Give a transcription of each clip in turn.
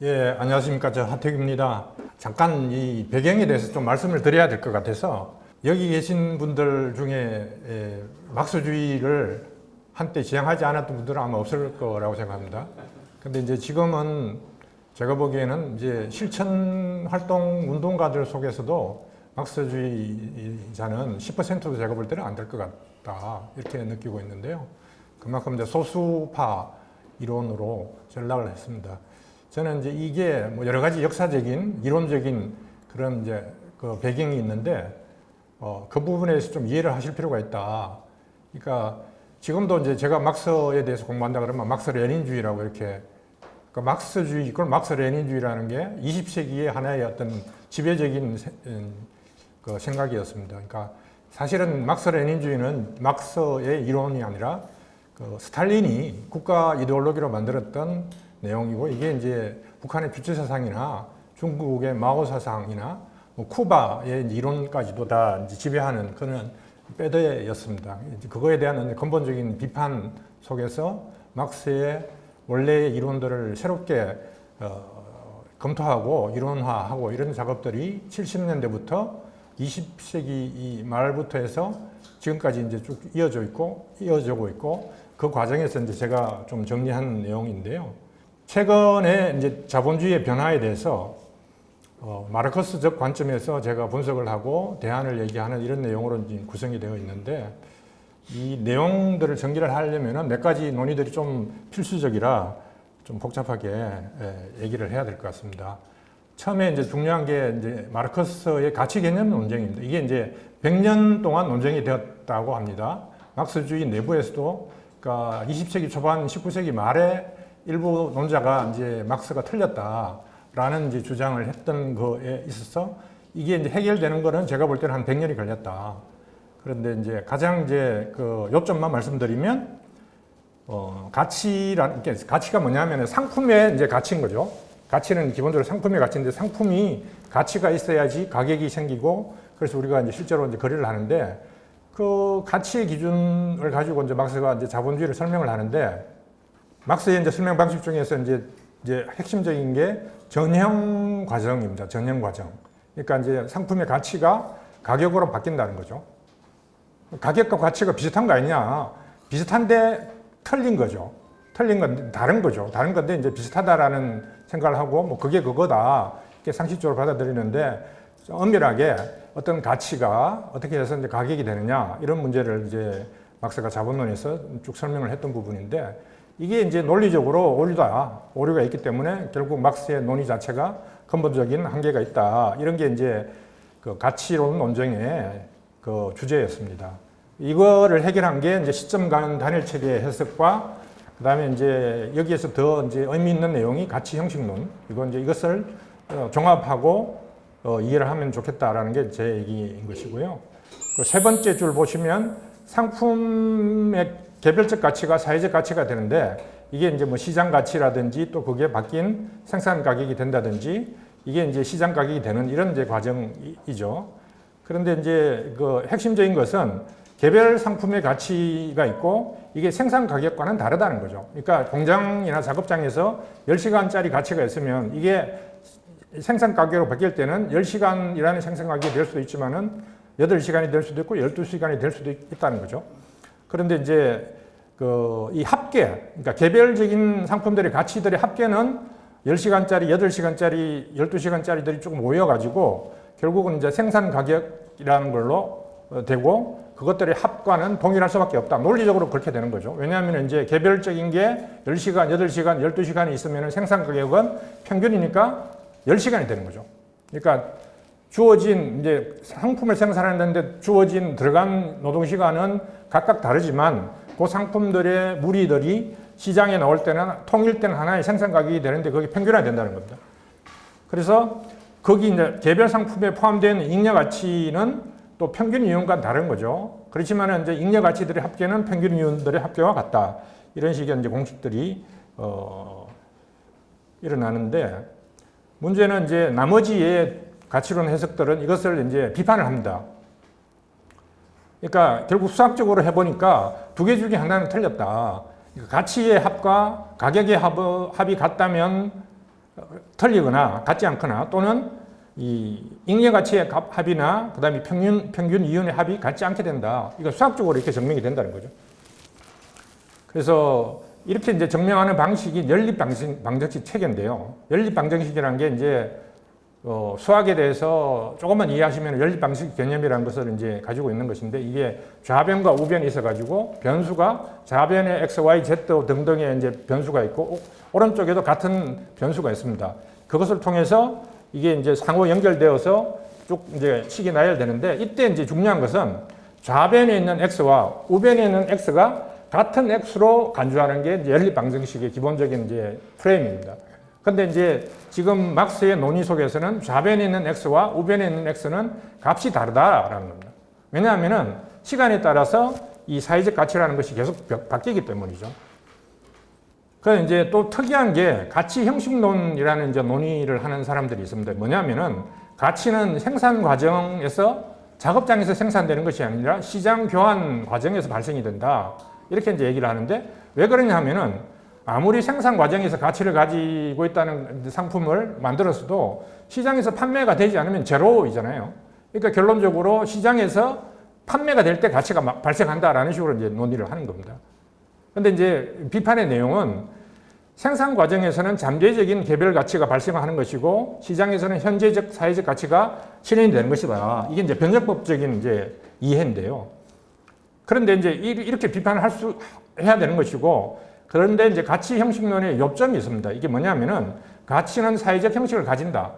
예, 안녕하십니까. 저 하태규입니다. 잠깐 이 배경에 대해서 좀 말씀을 드려야 될 것 같아서 여기 계신 분들 중에 막스주의를 한때 지향하지 않았던 분들은 아마 없을 거라고 생각합니다. 근데 이제 지금은 제가 보기에는 이제 실천 활동 운동가들 속에서도 막스주의자는 10%도 제가 볼 때는 안 될 것 같다. 이렇게 느끼고 있는데요. 그만큼 이제 소수파 이론으로 전락을 했습니다. 저는 이제 이게 뭐 여러 가지 역사적인, 이론적인 그런 이제 그 배경이 있는데, 그 부분에서 좀 이해를 하실 필요가 있다. 그러니까 지금도 이제 제가 막스에 대해서 공부한다 그러면 막스 레닌주의라고 이렇게, 그 막스주의, 그걸 막스 레닌주의라는 게 20세기의 하나의 어떤 지배적인 그 생각이었습니다. 그러니까 사실은 막스 레닌주의는 막스의 이론이 아니라 그 스탈린이 국가 이데올로기로 만들었던 내용이고, 이게 이제 북한의 주체사상이나 중국의 마오사상이나 뭐 쿠바의 이론까지도 다 이제 지배하는 그런 빼대였습니다. 그거에 대한 근본적인 비판 속에서 막스의 원래의 이론들을 새롭게 검토하고 이론화하고 이런 작업들이 70년대부터 20세기 말부터 해서 지금까지 이제 쭉 이어지고 있고, 그 과정에서 이제 제가 좀 정리한 내용인데요. 최근에 이제 자본주의의 변화에 대해서 마르크스적 관점에서 제가 분석을 하고 대안을 얘기하는 이런 내용으로 구성이 되어 있는데, 이 내용들을 정리를 하려면 몇 가지 논의들이 좀 필수적이라 좀 복잡하게 얘기를 해야 될 것 같습니다. 처음에 이제 중요한 게 이제 마르크스의 가치 개념 논쟁입니다. 이게 이제 100년 동안 논쟁이 되었다고 합니다. 막스주의 내부에서도 그러니까 20세기 초반, 19세기 말에 일부 논자가 이제 막스가 틀렸다라는 이제 주장을 했던 거에 있어서 이게 이제 해결되는 거는 제가 볼 때는 한 100년이 걸렸다. 그런데 이제 가장 이제 그 요점만 말씀드리면, 가치가 뭐냐면 상품의 이제 가치인 거죠. 가치는 기본적으로 상품의 가치인데, 상품이 가치가 있어야지 가격이 생기고, 그래서 우리가 이제 실제로 이제 거래를 하는데, 그 가치의 기준을 가지고 이제 막스가 이제 자본주의를 설명을 하는데, 막스의 이제 설명 방식 중에서 이제 핵심적인 게 전형 과정입니다. 전형 과정. 그러니까 이제 상품의 가치가 가격으로 바뀐다는 거죠. 가격과 가치가 비슷한 거 아니냐? 비슷한데 틀린 거죠. 틀린 건 다른 거죠. 다른 건데 이제 비슷하다라는 생각을 하고, 뭐 그게 그거다 이렇게 상식적으로 받아들이는데, 엄밀하게 어떤 가치가 어떻게 해서 이제 가격이 되느냐 이런 문제를 이제 막스가 자본론에서 쭉 설명을 했던 부분인데, 이게 이제 논리적으로 오류가 있기 때문에 결국 막스의 논의 자체가 근본적인 한계가 있다. 이런 게 이제 그 가치론 논쟁의 그 주제였습니다. 이거를 해결한 게 이제 시점 간 단일 체계의 해석과, 그다음에 이제 여기에서 더 이제 의미 있는 내용이 가치 형식론. 이것을 종합하고 이해를 하면 좋겠다라는 게 제 얘기인 것이고요. 그 세 번째 줄 보시면 상품의 개별적 가치가 사회적 가치가 되는데, 이게 이제 뭐 시장 가치라든지 또 그게 바뀐 생산 가격이 된다든지, 이게 이제 시장 가격이 되는 이런 이제 과정이죠. 그런데 이제 그 핵심적인 것은 개별 상품의 가치가 있고, 이게 생산 가격과는 다르다는 거죠. 그러니까 공장이나 작업장에서 10시간짜리 가치가 있으면 이게 생산 가격으로 바뀔 때는 10시간이라는 생산 가격이 될 수도 있지만은 8시간이 될 수도 있고 12시간이 될 수도 있다는 거죠. 그런데 이제 이 합계, 그러니까 개별적인 상품들의 가치들의 합계는 10시간짜리, 8시간짜리, 12시간짜리들이 조금 모여가지고 결국은 이제 생산 가격이라는 걸로 되고, 그것들의 합과는 동일할 수밖에 없다. 논리적으로 그렇게 되는 거죠. 왜냐하면 이제 개별적인 게 10시간, 8시간, 12시간이 있으면 생산 가격은 평균이니까 10시간이 되는 거죠. 그러니까 주어진 이제 상품을 생산하는데 주어진 들어간 노동시간은 각각 다르지만, 그 상품들의 무리들이 시장에 나올 때는 통일된 하나의 생산 가격이 되는데 그게 평균화가 된다는 겁니다. 그래서 거기 이제 개별 상품에 포함된 잉여 가치는 또 평균 이윤과 다른 거죠. 그렇지만 이제 잉여 가치들의 합계는 평균 이윤들의 합계와 같다. 이런 식의 이제 공식들이 일어나는데, 문제는 이제 나머지의 가치론 해석들은 이것을 이제 비판을 합니다. 그러니까 결국 수학적으로 해보니까 두 개 중에 하나는 틀렸다. 가치의 합과 가격의 합이 같다면 틀리거나 같지 않거나 또는 이 잉여 가치의 합이나 그다음에 평균 이윤의 합이 같지 않게 된다. 이거 수학적으로 이렇게 증명이 된다는 거죠. 그래서 이렇게 이제 증명하는 방식이 연립 방정식 체계인데요. 연립 방정식이라는 게 이제 수학에 대해서 조금만 이해하시면 연립 방정식 개념이라는 것을 이제 가지고 있는 것인데 이게 좌변과 우변이 있어가지고 변수가 좌변에 x, y, z 등등의 이제 변수가 있고 오른쪽에도 같은 변수가 있습니다. 그것을 통해서 이게 이제 상호 연결되어서 쭉 이제 식이 나열되는데 이때 이제 중요한 것은 좌변에 있는 x와 우변에 있는 x가 같은 x로 간주하는 게 이제 연립 방정식의 기본적인 이제 프레임입니다. 근데 이제 지금 막스의 논의 속에서는 좌변에 있는 x와 우변에 있는 x는 값이 다르다라는 겁니다. 왜냐하면은 시간에 따라서 이 사회적 가치라는 것이 계속 바뀌기 때문이죠. 그래서 이제 또 특이한 게 가치 형식론이라는 이제 논의를 하는 사람들이 있습니다. 뭐냐면은 가치는 생산 과정에서 작업장에서 생산되는 것이 아니라 시장 교환 과정에서 발생이 된다. 이렇게 이제 얘기를 하는데 왜 그러냐 하면은 아무리 생산 과정에서 가치를 가지고 있다는 상품을 만들었어도 시장에서 판매가 되지 않으면 제로이잖아요. 그러니까 결론적으로 시장에서 판매가 될 때 가치가 발생한다라는 식으로 이제 논의를 하는 겁니다. 근데 이제 비판의 내용은 생산 과정에서는 잠재적인 개별 가치가 발생하는 것이고 시장에서는 현재적 사회적 가치가 실현이 되는 것이다. 이게 이제 변정법적인 이제 이해인데요. 그런데 이제 이렇게 비판을 해야 되는 것이고 그런데 이제 가치 형식론의 요점이 있습니다. 이게 뭐냐면은 가치는 사회적 형식을 가진다.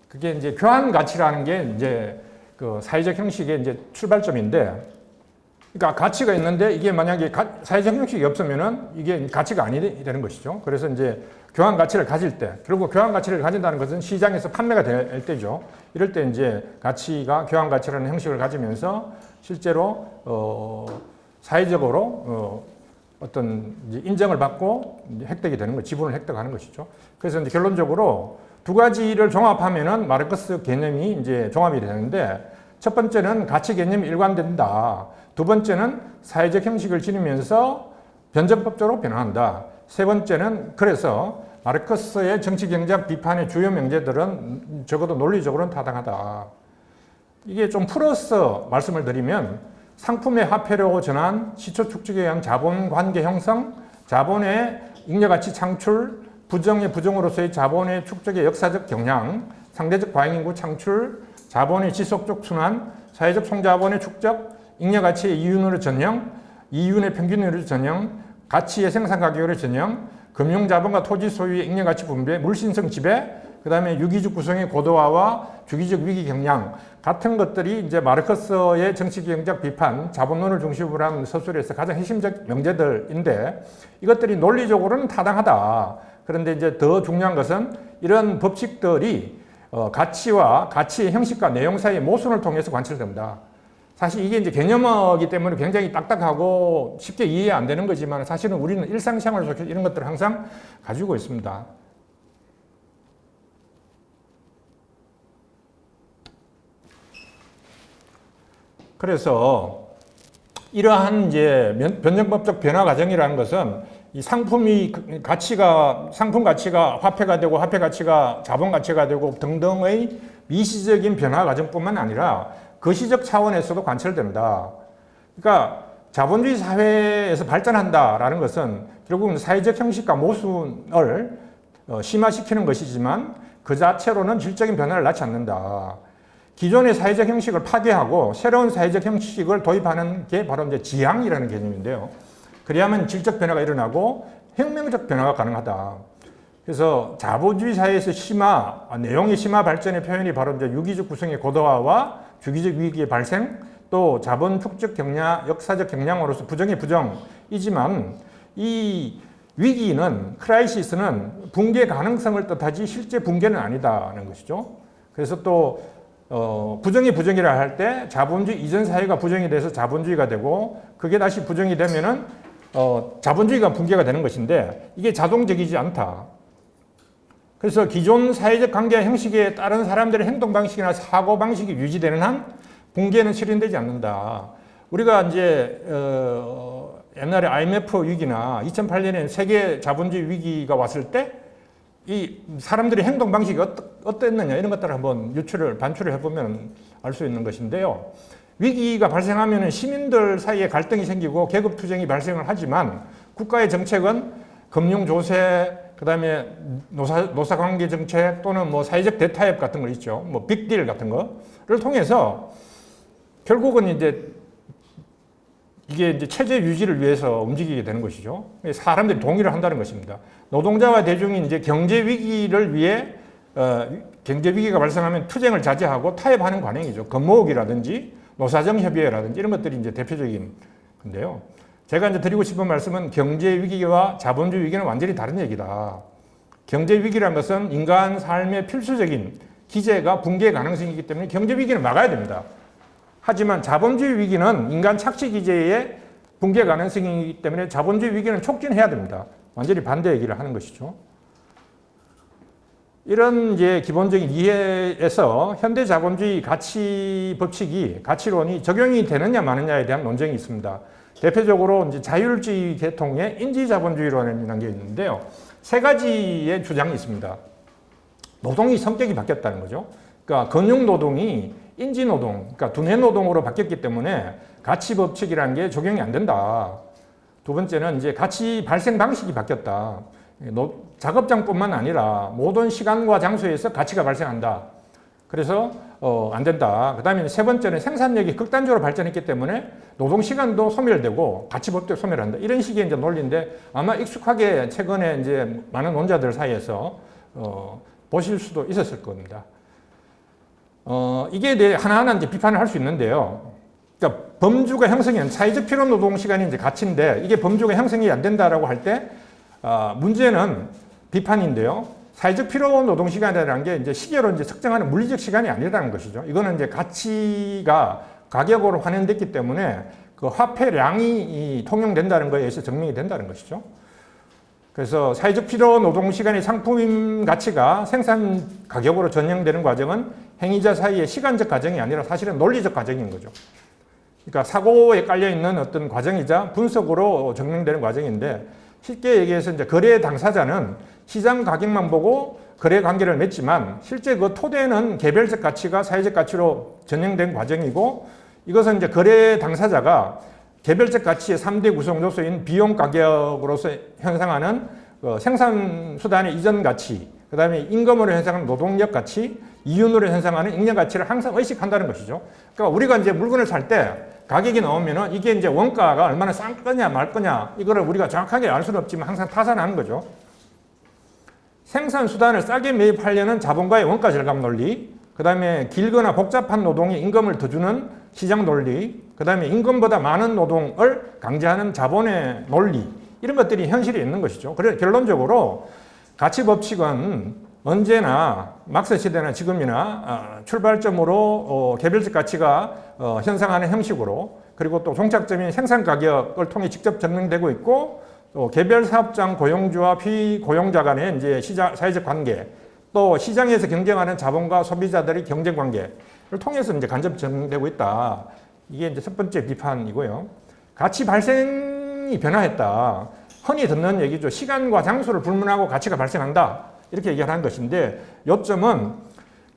그게 이제 교환 가치라는 게 이제 그 사회적 형식의 이제 출발점인데 그러니까 가치가 있는데 이게 만약에 사회적 형식이 없으면은 이게 가치가 아니 되는 것이죠. 그래서 이제 교환 가치를 가질 때, 결국 교환 가치를 가진다는 것은 시장에서 판매가 될 때죠. 이럴 때 이제 가치가 교환 가치라는 형식을 가지면서 실제로 사회적으로 어떤 이제 인정을 받고 이제 획득이 되는 거, 지분을 획득하는 것이죠. 그래서 이제 결론적으로 두 가지를 종합하면은 마르크스 개념이 이제 종합이 되는데 첫 번째는 가치 개념이 일관된다. 두 번째는 사회적 형식을 지니면서 변정법적으로 변화한다. 세 번째는 그래서 마르크스의 정치경제학 비판의 주요 명제들은 적어도 논리적으로는 타당하다. 이게 좀 풀어서 말씀을 드리면 상품의 화폐로 전환, 시초 축적에 의한 자본 관계 형성, 자본의 잉여가치 창출, 부정의 부정으로서의 자본의 축적의 역사적 경향, 상대적 과잉인구 창출, 자본의 지속적 순환, 사회적 총자본의 축적, 잉여가치의 이윤으로 전형, 이윤의 평균으로 전형, 가치의 생산 가격으로 전형, 금융자본과 토지 소유의 잉여가치 분배, 물신성 지배, 그 다음에 유기적 구성의 고도화와 주기적 위기 경량 같은 것들이 이제 마르크스의 정치경제학 비판, 자본론을 중심으로 한 서술에서 가장 핵심적 명제들인데 이것들이 논리적으로는 타당하다. 그런데 이제 더 중요한 것은 이런 법칙들이 가치와 가치의 형식과 내용 사이의 모순을 통해서 관철됩니다. 사실 이게 이제 개념이기 때문에 굉장히 딱딱하고 쉽게 이해 안 되는 거지만 사실은 우리는 일상생활 속에서 이런 것들을 항상 가지고 있습니다. 그래서 이러한 이제 변정법적 변화 과정이라는 것은 이 상품이 상품 가치가 화폐가 되고 화폐 가치가 자본 가치가 되고 등등의 미시적인 변화 과정뿐만 아니라 거시적 차원에서도 관철된다. 그러니까 자본주의 사회에서 발전한다라는 것은 결국은 사회적 형식과 모순을 심화시키는 것이지만 그 자체로는 질적인 변화를 낳지 않는다. 기존의 사회적 형식을 파괴하고 새로운 사회적 형식을 도입하는 게 바로 이제 지향이라는 개념인데요. 그래야만 질적 변화가 일어나고 혁명적 변화가 가능하다. 그래서 자본주의 사회에서 내용의 심화 발전의 표현이 바로 이제 유기적 구성의 고도화와 주기적 위기의 발생, 또 자본 축적 경량, 역사적 경량으로서 부정의 부정이지만 이 위기는, 크라이시스는 붕괴 가능성을 뜻하지 실제 붕괴는 아니다는 것이죠. 그래서 또 부정이 부정이라 할 때 자본주의 이전 사회가 부정이 돼서 자본주의가 되고 그게 다시 부정이 되면은 자본주의가 붕괴가 되는 것인데 이게 자동적이지 않다. 그래서 기존 사회적 관계 형식에 따른 사람들의 행동 방식이나 사고 방식이 유지되는 한 붕괴는 실현되지 않는다. 우리가 이제 옛날에 IMF 위기나 2008년에 세계 자본주의 위기가 왔을 때 이 사람들의 행동 방식이 어땠느냐 이런 것들을 한번 반출을 해보면 알 수 있는 것인데요. 위기가 발생하면 시민들 사이에 갈등이 생기고 계급 투쟁이 발생을 하지만 국가의 정책은 금융 조세, 그다음에 노사 관계 정책 또는 뭐 사회적 대타협 같은 거 있죠. 뭐 빅딜 같은 거를 통해서 결국은 이게 이제 체제 유지를 위해서 움직이게 되는 것이죠. 사람들이 동의를 한다는 것입니다. 노동자와 대중이 이제 경제 위기를 위해 경제 위기가 발생하면 투쟁을 자제하고 타협하는 관행이죠. 건모으기라든지 노사정 협의회라든지 이런 것들이 이제 대표적인 건데요. 제가 이제 드리고 싶은 말씀은 경제 위기와 자본주의 위기는 완전히 다른 얘기다. 경제 위기라는 것은 인간 삶의 필수적인 기제가 붕괴의 가능성이기 때문에 경제 위기는 막아야 됩니다. 하지만 자본주의 위기는 인간 착취 기제의 붕괴 가능성이기 때문에 자본주의 위기는 촉진해야 됩니다. 완전히 반대 얘기를 하는 것이죠. 이런 이제 기본적인 이해에서 현대 자본주의 가치 법칙이, 가치론이 적용이 되느냐 마느냐에 대한 논쟁이 있습니다. 대표적으로 이제 자율주의 계통의 인지자본주의론이라는 게 있는데요. 세 가지의 주장이 있습니다. 노동이 성격이 바뀌었다는 거죠. 그러니까 근육노동이 인지노동, 그러니까 두뇌노동으로 바뀌었기 때문에 가치 법칙이라는 게 적용이 안 된다. 두 번째는 이제 가치 발생 방식이 바뀌었다. 작업장뿐만 아니라 모든 시간과 장소에서 가치가 발생한다. 그래서 안 된다. 그 다음에 세 번째는 생산력이 극단적으로 발전했기 때문에 노동시간도 소멸되고 가치법도 소멸한다. 이런 식의 이제 논리인데 아마 익숙하게 최근에 이제 많은 논자들 사이에서 보실 수도 있었을 겁니다. 이게 대해 하나하나 이제 비판을 할 수 있는데요. 그러니까 범주가 형성이 사회적 필요 노동 시간이 이제 가치인데 이게 범주가 형성이 안 된다라고 할 때 문제는 비판인데요. 사회적 필요 노동 시간이라는 게 이제 시계로 이제 측정하는 물리적 시간이 아니라는 것이죠. 이거는 이제 가치가 가격으로 환원됐기 때문에 그 화폐량이 통용된다는 거에 의해서 증명이 된다는 것이죠. 그래서 사회적 필요 노동 시간의 상품 가치가 생산 가격으로 전형되는 과정은 행위자 사이의 시간적 과정이 아니라 사실은 논리적 과정인 거죠. 그러니까 사고에 깔려 있는 어떤 과정이자 분석으로 증명되는 과정인데 쉽게 얘기해서 이제 거래 당사자는 시장 가격만 보고 거래 관계를 맺지만 실제 그 토대는 개별적 가치가 사회적 가치로 전형된 과정이고 이것은 이제 거래 당사자가 개별적 가치의 3대 구성 요소인 비용 가격으로서 형성하는 생산 수단의 이전 가치, 그 다음에 임금으로 형성하는 노동력 가치, 이윤으로 형성하는 인력 가치를 항상 의식한다는 것이죠. 그러니까 우리가 이제 물건을 살 때 가격이 나오면은 이게 이제 원가가 얼마나 싼 거냐 말 거냐 이거를 우리가 정확하게 알 수는 없지만 항상 타산하는 거죠. 생산 수단을 싸게 매입하려는 자본가의 원가 절감 논리, 그 다음에 길거나 복잡한 노동에 임금을 더 주는 시장 논리, 그 다음에 임금보다 많은 노동을 강제하는 자본의 논리, 이런 것들이 현실에 있는 것이죠. 그래서 결론적으로 가치 법칙은 언제나 막스 시대나 지금이나 출발점으로 개별적 가치가 형성하는 형식으로, 그리고 또 종착점인 생산 가격을 통해 직접 증명되고 있고, 또 개별 사업장 고용주와 피고용자 간의 이제 사회적 관계, 또 시장에서 경쟁하는 자본과 소비자들의 경쟁 관계를 통해서 이제 간접 증명되고 있다. 이게 이제 첫 번째 비판이고요. 가치 발생이 변화했다. 흔히 듣는 얘기죠. 시간과 장소를 불문하고 가치가 발생한다. 이렇게 얘기하는 것인데, 요점은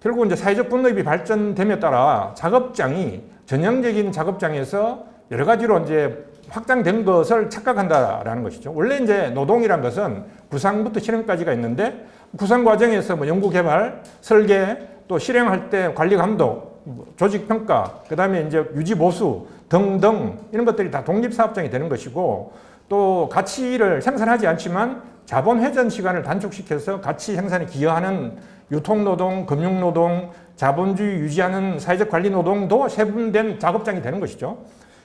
결국 이제 사회적 분노입이 발전됨에 따라 작업장이 전형적인 작업장에서 여러 가지로 이제 확장된 것을 착각한다라는 것이죠. 원래 이제 노동이란 것은 구상부터 실행까지가 있는데, 구상 과정에서 뭐 연구 개발, 설계, 또 실행할 때 관리 감독, 조직 평가, 그 다음에 이제 유지 보수 등등 이런 것들이 다 독립 사업장이 되는 것이고, 또 가치를 생산하지 않지만 자본 회전 시간을 단축시켜서 가치 생산에 기여하는 유통노동, 금융노동, 자본주의 유지하는 사회적 관리 노동도 세분된 작업장이 되는 것이죠.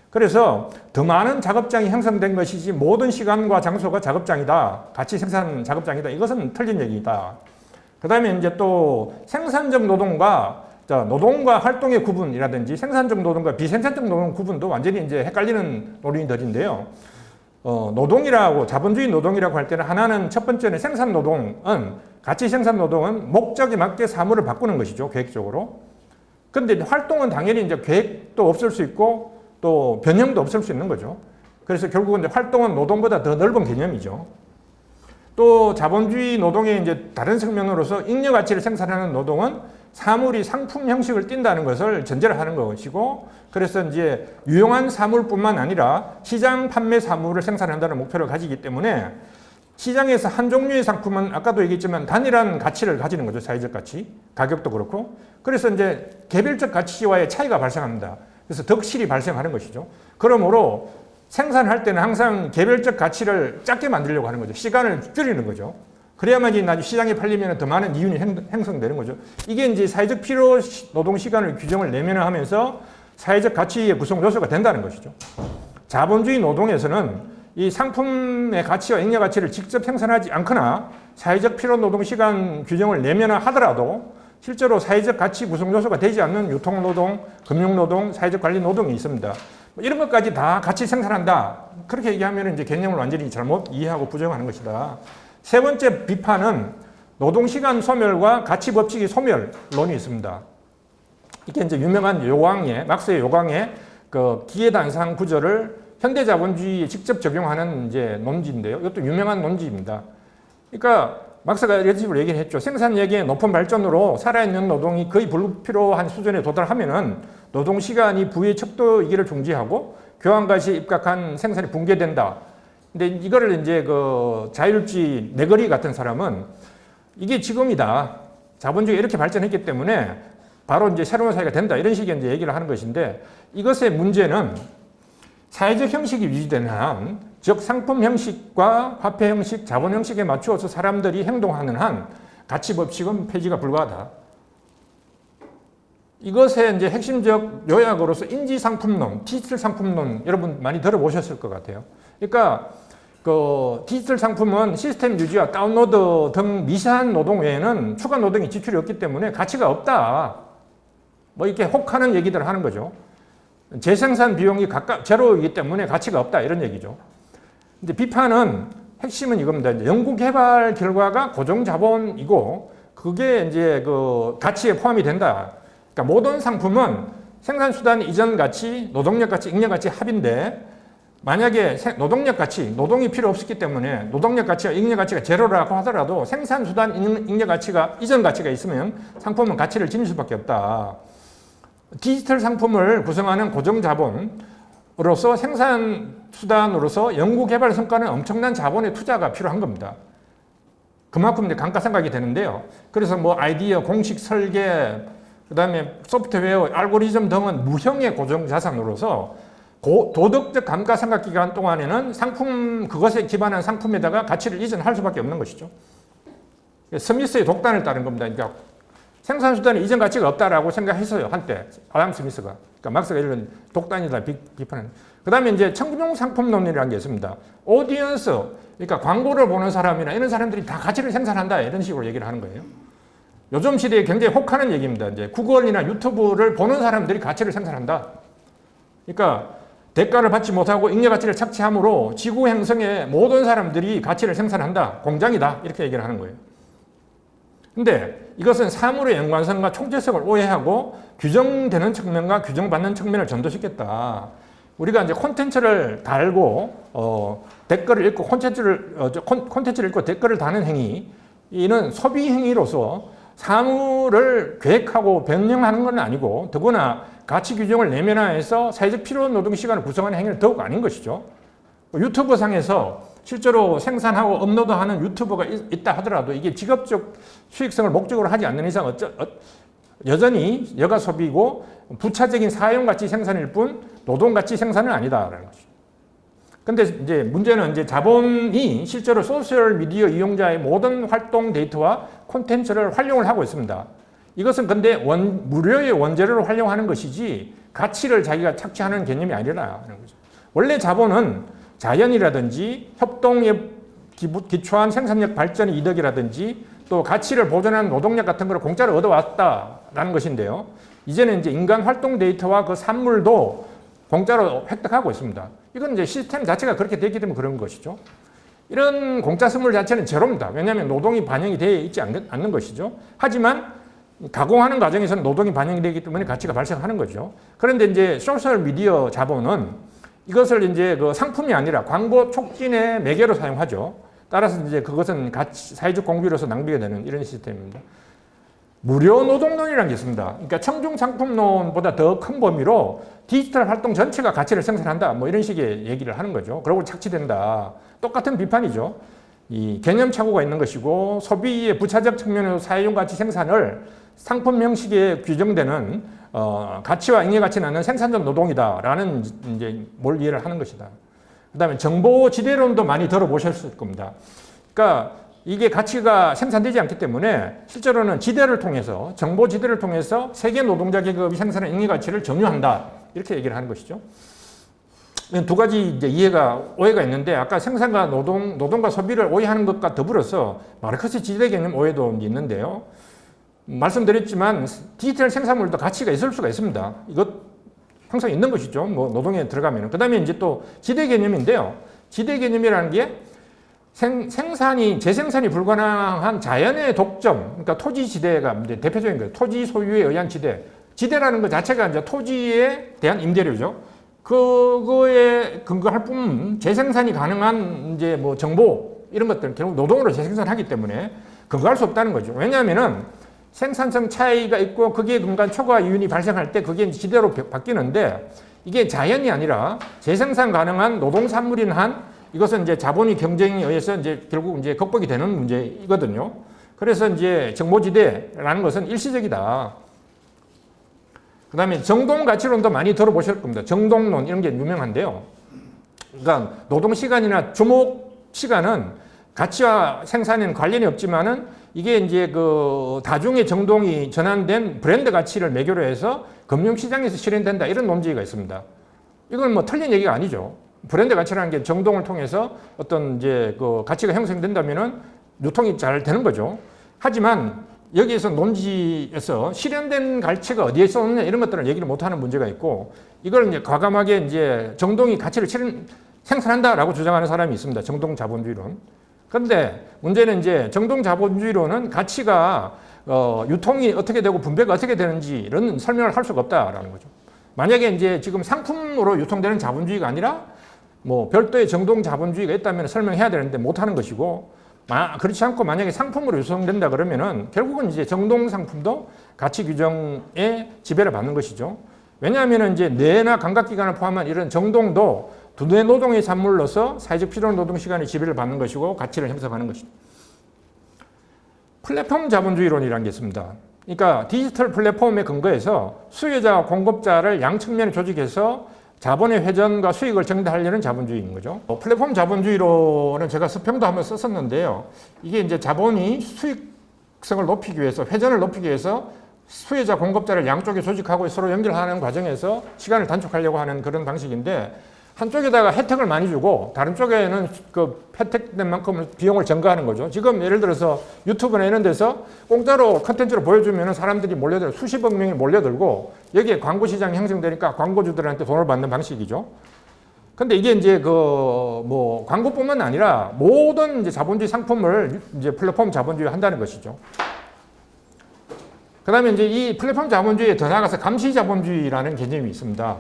그래서 더 많은 작업장이 형성된 것이지 모든 시간과 장소가 작업장이다, 가치 생산 작업장이다, 이것은 틀린 얘기다. 그 다음에 이제 또 생산적 노동과 활동의 구분이라든지 생산적 노동과 비생산적 노동 구분도 완전히 이제 헷갈리는 논리들인데요. 노동이라고, 자본주의 노동이라고 할 때는 하나는 첫 번째는 생산 노동은, 가치 생산 노동은 목적에 맞게 사물을 바꾸는 것이죠, 계획적으로. 근데 활동은 당연히 이제 계획도 없을 수 있고 또 변형도 없을 수 있는 거죠. 그래서 결국은 이제 활동은 노동보다 더 넓은 개념이죠. 또 자본주의 노동의 이제 다른 측면으로서 잉여 가치를 생산하는 노동은 사물이 상품 형식을 띈다는 것을 전제를 하는 것이고, 그래서 이제 유용한 사물뿐만 아니라 시장 판매 사물을 생산한다는 목표를 가지기 때문에 시장에서 한 종류의 상품은 아까도 얘기했지만 단일한 가치를 가지는 거죠. 사회적 가치, 가격도 그렇고. 그래서 이제 개별적 가치와의 차이가 발생합니다. 그래서 덕실이 발생하는 것이죠. 그러므로 생산할 때는 항상 개별적 가치를 작게 만들려고 하는 거죠. 시간을 줄이는 거죠. 그래야만 나중에 시장에 팔리면 더 많은 이윤이 형성되는 거죠. 이게 이제 사회적 필요 노동 시간을 규정을 내면하면서 사회적 가치의 구성 요소가 된다는 것이죠. 자본주의 노동에서는 이 상품의 가치와 잉여 가치를 직접 생산하지 않거나 사회적 필요 노동 시간 규정을 내면하더라도 실제로 사회적 가치 구성 요소가 되지 않는 유통 노동, 금융 노동, 사회적 관리 노동이 있습니다. 이런 것까지 다 같이 생산한다. 그렇게 얘기하면 이제 개념을 완전히 잘못 이해하고 부정하는 것이다. 세 번째 비판은 노동시간 소멸과 가치 법칙의 소멸론이 있습니다. 이게 이제 유명한 요강의, 막스의 요강의 그 기계단상 구조를 현대 자본주의에 직접 적용하는 이제 논지인데요. 이것도 유명한 논지입니다. 그러니까 막스가 이런 식으로 얘기를 했죠. 생산력의 높은 발전으로 살아있는 노동이 거의 불필요한 수준에 도달하면은 노동시간이 부의 척도이기를 중지하고 교환가치에 입각한 생산이 붕괴된다. 근데 이거를 이제 그 자율주의 네거리 같은 사람은 이게 지금이다. 자본주의가 이렇게 발전했기 때문에 바로 이제 새로운 사회가 된다. 이런 식의 이제 얘기를 하는 것인데 이것의 문제는 사회적 형식이 유지되는 한, 즉 상품 형식과 화폐 형식, 자본 형식에 맞추어서 사람들이 행동하는 한 가치 법칙은 폐지가 불가하다. 이것의 이제 핵심적 요약으로서 인지상품론, 디지털 상품론 여러분 많이 들어보셨을 것 같아요. 그러니까 그 디지털 상품은 시스템 유지와 다운로드 등 미세한 노동 외에는 추가 노동의 지출이 없기 때문에 가치가 없다. 뭐 이렇게 혹하는 얘기들을 하는 거죠. 재생산 비용이 제로이기 때문에 가치가 없다 이런 얘기죠. 근데 비판은 핵심은 이겁니다. 이제 연구 개발 결과가 고정 자본이고 그게 이제 그 가치에 포함이 된다. 그러니까 모든 상품은 생산 수단 이전 가치, 노동력 가치, 잉여 가치 합인데 만약에 노동력 가치, 노동이 필요 없었기 때문에 노동력 가치와 잉여 가치가 제로라고 하더라도 생산 수단 잉여 가치가 이전 가치가 있으면 상품은 가치를 지닐 수밖에 없다. 디지털 상품을 구성하는 고정 자본으로서 생산 수단으로서 연구 개발 성과는 엄청난 자본의 투자가 필요한 겁니다. 그만큼 이제 감가상각이 되는데요. 그래서 뭐 아이디어, 공식 설계, 그다음에 소프트웨어, 알고리즘 등은 무형의 고정 자산으로서 도덕적 감가상각 기간 동안에는 상품, 그것에 기반한 상품에다가 가치를 이전할 수밖에 없는 것이죠. 스미스의 독단을 따른 겁니다. 그러니까 생산수단에 이전 가치가 없다라고 생각했어요. 한때 아담 스미스가. 그러니까 막스가 이런 독단이다 비판하는. 그 다음에 이제 청중 상품론이라는 게 있습니다. 오디언스, 그러니까 광고를 보는 사람이나 이런 사람들이 다 가치를 생산한다 이런 식으로 얘기를 하는 거예요. 요즘 시대에 굉장히 혹하는 얘기입니다. 이제 구글이나 유튜브를 보는 사람들이 가치를 생산한다. 그러니까 대가를 받지 못하고 잉여 가치를 착취함으로 지구 행성의 모든 사람들이 가치를 생산한다. 공장이다. 이렇게 얘기를 하는 거예요. 근데 이것은 사물의 연관성과 총체성을 오해하고 규정되는 측면과 규정받는 측면을 전도시켰다. 우리가 이제 콘텐츠를 달고 댓글을 읽고 콘텐츠를 읽고 댓글을 다는 행위, 이는 소비 행위로서 사물을 계획하고 변경하는 건 아니고 더구나 가치 규정을 내면화해서 사회적 필요 노동 시간을 구성하는 행위는 더욱 아닌 것이죠. 유튜브 상에서 실제로 생산하고 업로드하는 유튜버가 있다 하더라도 이게 직업적 수익성을 목적으로 하지 않는 이상 여전히 여가 소비고 부차적인 사용가치 생산일 뿐 노동가치 생산은 아니다라는 거죠. 근데 이제 문제는 이제 자본이 실제로 소셜 미디어 이용자의 모든 활동 데이터와 콘텐츠를 활용을 하고 있습니다. 이것은 근데 무료의 원재료로 활용하는 것이지 가치를 자기가 착취하는 개념이 아니라는 거죠. 원래 자본은 자연이라든지 협동에 기초한 생산력 발전의 이득이라든지 또 가치를 보존하는 노동력 같은 걸 공짜로 얻어왔다라는 것인데요. 이제는 이제 인간 활동 데이터와 그 산물도 공짜로 획득하고 있습니다. 이건 이제 시스템 자체가 그렇게 되기 때문에 그런 것이죠. 이런 공짜 선물 자체는 제로입니다. 왜냐하면 노동이 반영이 되어 있지 않는 것이죠. 하지만 가공하는 과정에서는 노동이 반영이 되기 때문에 가치가 발생하는 거죠. 그런데 이제 소셜 미디어 자본은 이것을 이제 그 상품이 아니라 광고 촉진의 매개로 사용하죠. 따라서 이제 그것은 사회적 공비로서 낭비가 되는 이런 시스템입니다. 무료 노동론이라는 게 있습니다. 그러니까 청중상품론보다 더 큰 범위로 디지털 활동 전체가 가치를 생산한다. 뭐 이런 식의 얘기를 하는 거죠. 그러고 착취된다. 똑같은 비판이죠. 이 개념 착오가 있는 것이고 소비의 부차적 측면에서 사회용 가치 생산을 상품 형식에 규정되는 가치와 인의 가치는 않는 생산적 노동이다라는 이제 뭘 이해를 하는 것이다. 그다음에 정보 지대론도 많이 들어보셨을 겁니다. 그러니까 이게 가치가 생산되지 않기 때문에 실제로는 지대를 통해서 정보 지대를 통해서 세계 노동자 계급이 생산한 인의 가치를 점유한다 이렇게 얘기를 하는 것이죠. 두 가지 이제 오해가 있는데 아까 생산과 노동과 소비를 오해하는 것과 더불어서 마르크스 지대 개념 오해도 있는데요. 말씀드렸지만 디지털 생산물도 가치가 있을 수가 있습니다. 이것 항상 있는 것이죠. 뭐 노동에 들어가면. 그 다음에 이제 또 지대 개념인데요. 지대 개념이라는 게 재생산이 불가능한 자연의 독점, 그러니까 토지 지대가 대표적인 거예요. 토지 소유에 의한 지대. 지대라는 것 자체가 이제 토지에 대한 임대료죠. 그거에 근거할 뿐 재생산이 가능한 이제 뭐 정보 이런 것들은 결국 노동으로 재생산하기 때문에 근거할 수 없다는 거죠. 왜냐하면은 생산성 차이가 있고 거기에 근거한 초과 이윤이 발생할 때 그게 지대로 바뀌는데 이게 자연이 아니라 재생산 가능한 노동산물인 한 이것은 이제 자본의 경쟁에 의해서 이제 결국 이제 극복이 되는 문제이거든요. 그래서 이제 정보지대라는 것은 일시적이다. 그 다음에 정동 가치론도 많이 들어보실 겁니다. 정동론 이런 게 유명한데요. 그러니까 노동시간이나 주목시간은 가치와 생산에는 관련이 없지만은 이게 이제 그 다중의 정동이 전환된 브랜드 가치를 매개로 해서 금융시장에서 실현된다 이런 논지가 있습니다. 이건 뭐 틀린 얘기가 아니죠. 브랜드 가치라는 게 정동을 통해서 어떤 이제 그 가치가 형성된다면은 유통이 잘 되는 거죠. 하지만 여기에서 논지에서 실현된 가치가 어디에 있었느냐 이런 것들을 얘기를 못하는 문제가 있고 이걸 이제 과감하게 이제 정동이 가치를 생산한다라고 주장하는 사람이 있습니다. 정동 자본주의론. 그런데 문제는 이제 정동 자본주의론은 가치가 유통이 어떻게 되고 분배가 어떻게 되는지 이런 설명을 할 수가 없다라는 거죠. 만약에 이제 지금 상품으로 유통되는 자본주의가 아니라 뭐 별도의 정동 자본주의가 있다면 설명해야 되는데 못하는 것이고 그렇지 않고 만약에 상품으로 유통된다 그러면은 결국은 이제 정동 상품도 가치 규정에 지배를 받는 것이죠. 왜냐하면 이제 뇌나 감각기관을 포함한 이런 정동도 두뇌 노동의 산물로서 사회적 필요 노동 시간의 지배를 받는 것이고 가치를 형성하는 것입니다. 플랫폼 자본주의론이라는 게 있습니다. 그러니까 디지털 플랫폼에 근거해서 수요자와 공급자를 양측면에 조직해서 자본의 회전과 수익을 증대하려는 자본주의인 거죠. 플랫폼 자본주의로는 제가 서평도 한번 썼었는데요. 이게 이제 자본이 수익성을 높이기 위해서, 회전을 높이기 위해서 수요자, 공급자를 양쪽에 조직하고 서로 연결하는 과정에서 시간을 단축하려고 하는 그런 방식인데 한쪽에다가 혜택을 많이 주고 다른 쪽에는 그 혜택된 만큼 비용을 증가하는 거죠. 지금 예를 들어서 유튜브나 이런 데서 공짜로 컨텐츠를 보여주면 사람들이 몰려들고 수십억 명이 몰려들고 여기에 광고 시장이 형성되니까 광고주들한테 돈을 받는 방식이죠. 근데 이게 이제 뭐 광고뿐만 아니라 모든 이제 자본주의 상품을 이제 플랫폼 자본주의 한다는 것이죠. 그 다음에 이제 이 플랫폼 자본주의에 더 나아가서 감시 자본주의라는 개념이 있습니다.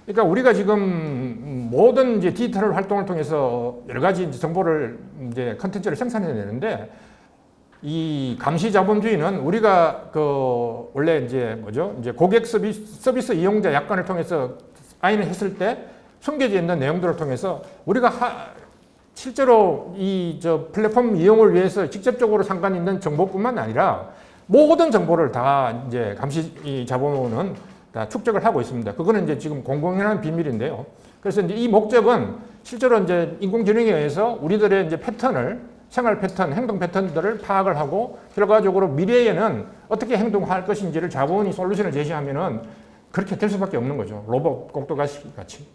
그러니까 우리가 지금 모든 이제 디지털 활동을 통해서 여러 가지 이제 정보를 이제 컨텐츠를 생산해야 되는데 이 감시 자본주의는 우리가 원래 이제 이제 고객 서비스 이용자 약관을 통해서 아인을 했을 때 숨겨져 있는 내용들을 통해서 우리가 실제로 이 플랫폼 이용을 위해서 직접적으로 상관 있는 정보뿐만 아니라 모든 정보를 다 이제 감시 자본은 다 축적을 하고 있습니다. 그거는 이제 지금 공공연한 비밀인데요. 그래서 이제 이 목적은 실제로 이제 인공지능에 의해서 우리들의 이제 생활 패턴, 행동 패턴들을 파악을 하고 결과적으로 미래에는 어떻게 행동할 것인지를 자본이 솔루션을 제시하면은 그렇게 될 수밖에 없는 거죠. 로봇 꼭두가시 같이.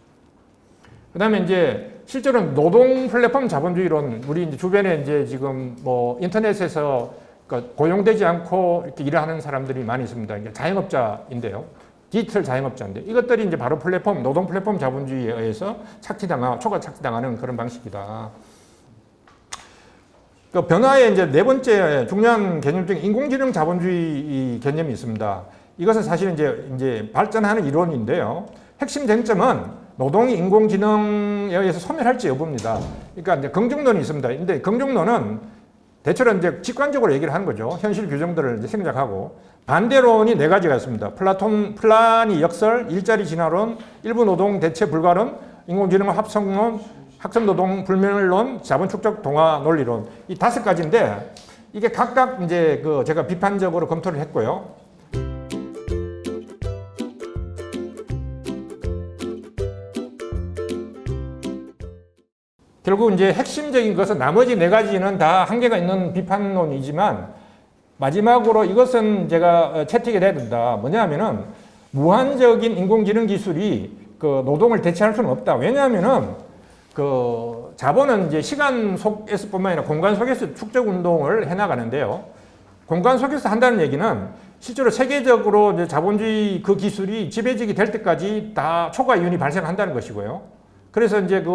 그 다음에 이제 실제로 노동 플랫폼 자본주의론, 우리 이제 주변에 이제 지금 뭐 인터넷에서 고용되지 않고 이렇게 일하는 사람들이 많이 있습니다. 이게 자영업자인데요. 디지털 자영업자인데 이것들이 이제 바로 노동 플랫폼 자본주의에 의해서 초과 착취당하는 그런 방식이다. 그 변화의 이제 네 번째 중요한 개념 중에 인공지능 자본주의 개념이 있습니다. 이것은 사실 이제 발전하는 이론인데요. 핵심 쟁점은 노동이 인공지능에 의해서 소멸할지 여부입니다. 그러니까 이제 긍정론이 있습니다. 근데 긍정론은 대체로 이제 직관적으로 얘기를 하는 거죠. 현실 규정들을 이제 생략하고. 반대론이 네 가지가 있습니다. 플라니 역설, 일자리 진화론, 일부 노동 대체 불가론, 인공지능 합성론, 학습 노동 불멸론, 자본 축적 동화 논리론. 이 5가지인데 이게 각각 이제 제가 비판적으로 검토를 했고요. 결국 이제 핵심적인 것은 나머지 4가지는 다 한계가 있는 비판론이지만 마지막으로 이것은 제가 채택을 해야 된다. 뭐냐면은 무한적인 인공지능 기술이 노동을 대체할 수는 없다. 왜냐하면은 자본은 이제 시간 속에서뿐만 아니라 공간 속에서 축적 운동을 해나가는데요. 공간 속에서 한다는 얘기는 실제로 세계적으로 이제 자본주의 그 기술이 지배적이 될 때까지 다 초과 이윤이 발생한다는 것이고요. 그래서 이제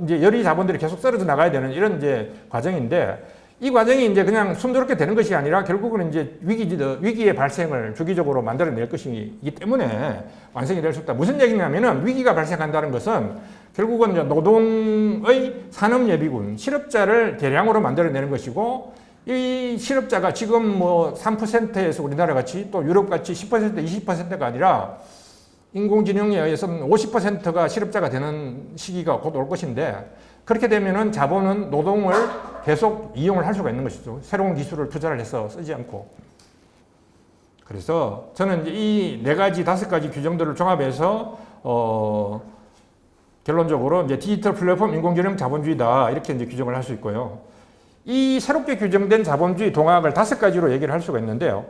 이제 열의 자본들이 계속 썰어져 나가야 되는 이런 이제 과정인데 이 과정이 이제 그냥 순조롭게 되는 것이 아니라 결국은 이제 위기의 발생을 주기적으로 만들어낼 것이기 때문에 완성이 될 수 없다. 무슨 얘기냐면은 위기가 발생한다는 것은 결국은 이제 노동의 산업예비군, 실업자를 대량으로 만들어내는 것이고 이 실업자가 지금 3%에서 우리나라 같이 또 유럽 같이 10%, 20%가 아니라 인공지능에 의해서는 50%가 실업자가 되는 시기가 곧 올 것인데 그렇게 되면은 자본은 노동을 계속 이용을 할 수가 있는 것이죠. 새로운 기술을 투자를 해서 쓰지 않고. 그래서 저는 이제 이 4가지, 5가지 규정들을 종합해서 결론적으로 이제 디지털 플랫폼 인공지능 자본주의다 이렇게 이제 규정을 할 수 있고요. 이 새롭게 규정된 자본주의 동학을 5가지로 얘기를 할 수가 있는데요.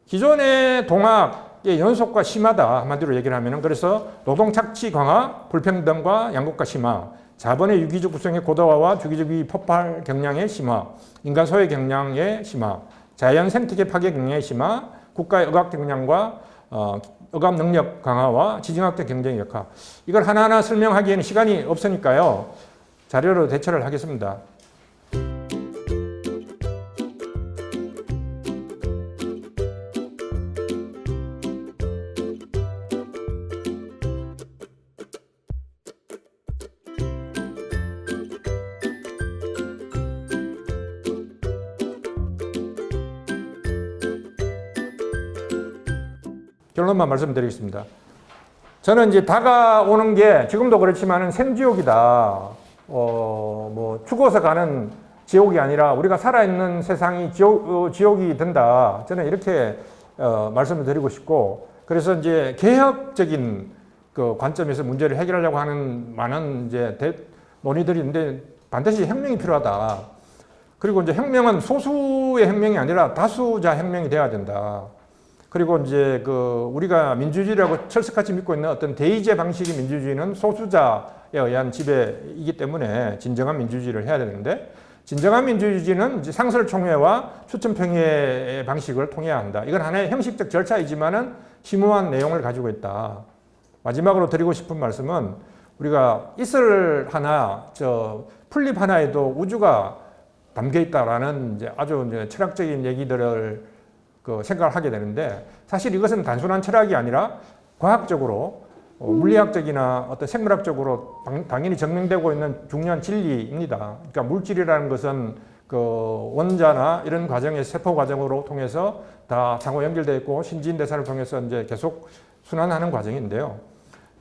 기존의 동학의 연속과 심화다 한마디로 얘기를 하면은 그래서 노동 착취 강화, 불평등과 양극화 심화, 자본의 유기적 구성의 고도화와 주기적인 폭발 경향의 심화, 인간 소외 경향의 심화, 자연 생태계 파괴 경향의 심화, 국가의 억압 경향과 억압 능력 강화와 지정학적 경쟁의 역할. 이걸 하나하나 설명하기에는 시간이 없으니까요. 자료로 대처를 하겠습니다. 결론만 말씀드리겠습니다. 저는 이제 다가오는 게 지금도 그렇지만은 생지옥이다. 죽어서 가는 지옥이 아니라 우리가 살아있는 세상이 지옥이 된다. 저는 이렇게 말씀을 드리고 싶고, 그래서 이제 개혁적인 관점에서 문제를 해결하려고 하는 많은 이제 논의들이 있는데 반드시 혁명이 필요하다. 그리고 이제 혁명은 소수의 혁명이 아니라 다수자 혁명이 돼야 된다. 그리고 이제 우리가 민주주의라고 철석같이 믿고 있는 어떤 대의제 방식의 민주주의는 소수자에 의한 지배이기 때문에 진정한 민주주의를 해야 되는데 진정한 민주주의는 이제 상설총회와 추천평의 방식을 통해야 한다. 이건 하나의 형식적 절차이지만은 심오한 내용을 가지고 있다. 마지막으로 드리고 싶은 말씀은 우리가 이슬 하나, 풀잎 하나에도 우주가 담겨 있다라는 이제 아주 이제 철학적인 얘기들을 생각을 하게 되는데 사실 이것은 단순한 철학이 아니라 과학적으로 물리학적이나 어떤 생물학적으로 당연히 증명되고 있는 중요한 진리입니다. 그러니까 물질이라는 것은 원자나 이런 과정의 세포 과정으로 통해서 다 상호 연결되어 있고 신진 대사를 통해서 이제 계속 순환하는 과정인데요.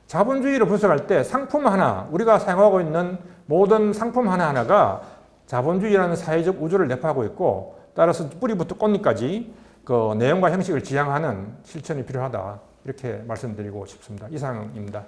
자본주의를 분석할 때 상품 하나, 우리가 사용하고 있는 모든 상품 하나하나가 자본주의라는 사회적 우주를 내포하고 있고 따라서 뿌리부터 꽃잎까지 내용과 형식을 지향하는 실천이 필요하다. 이렇게 말씀드리고 싶습니다. 이상입니다.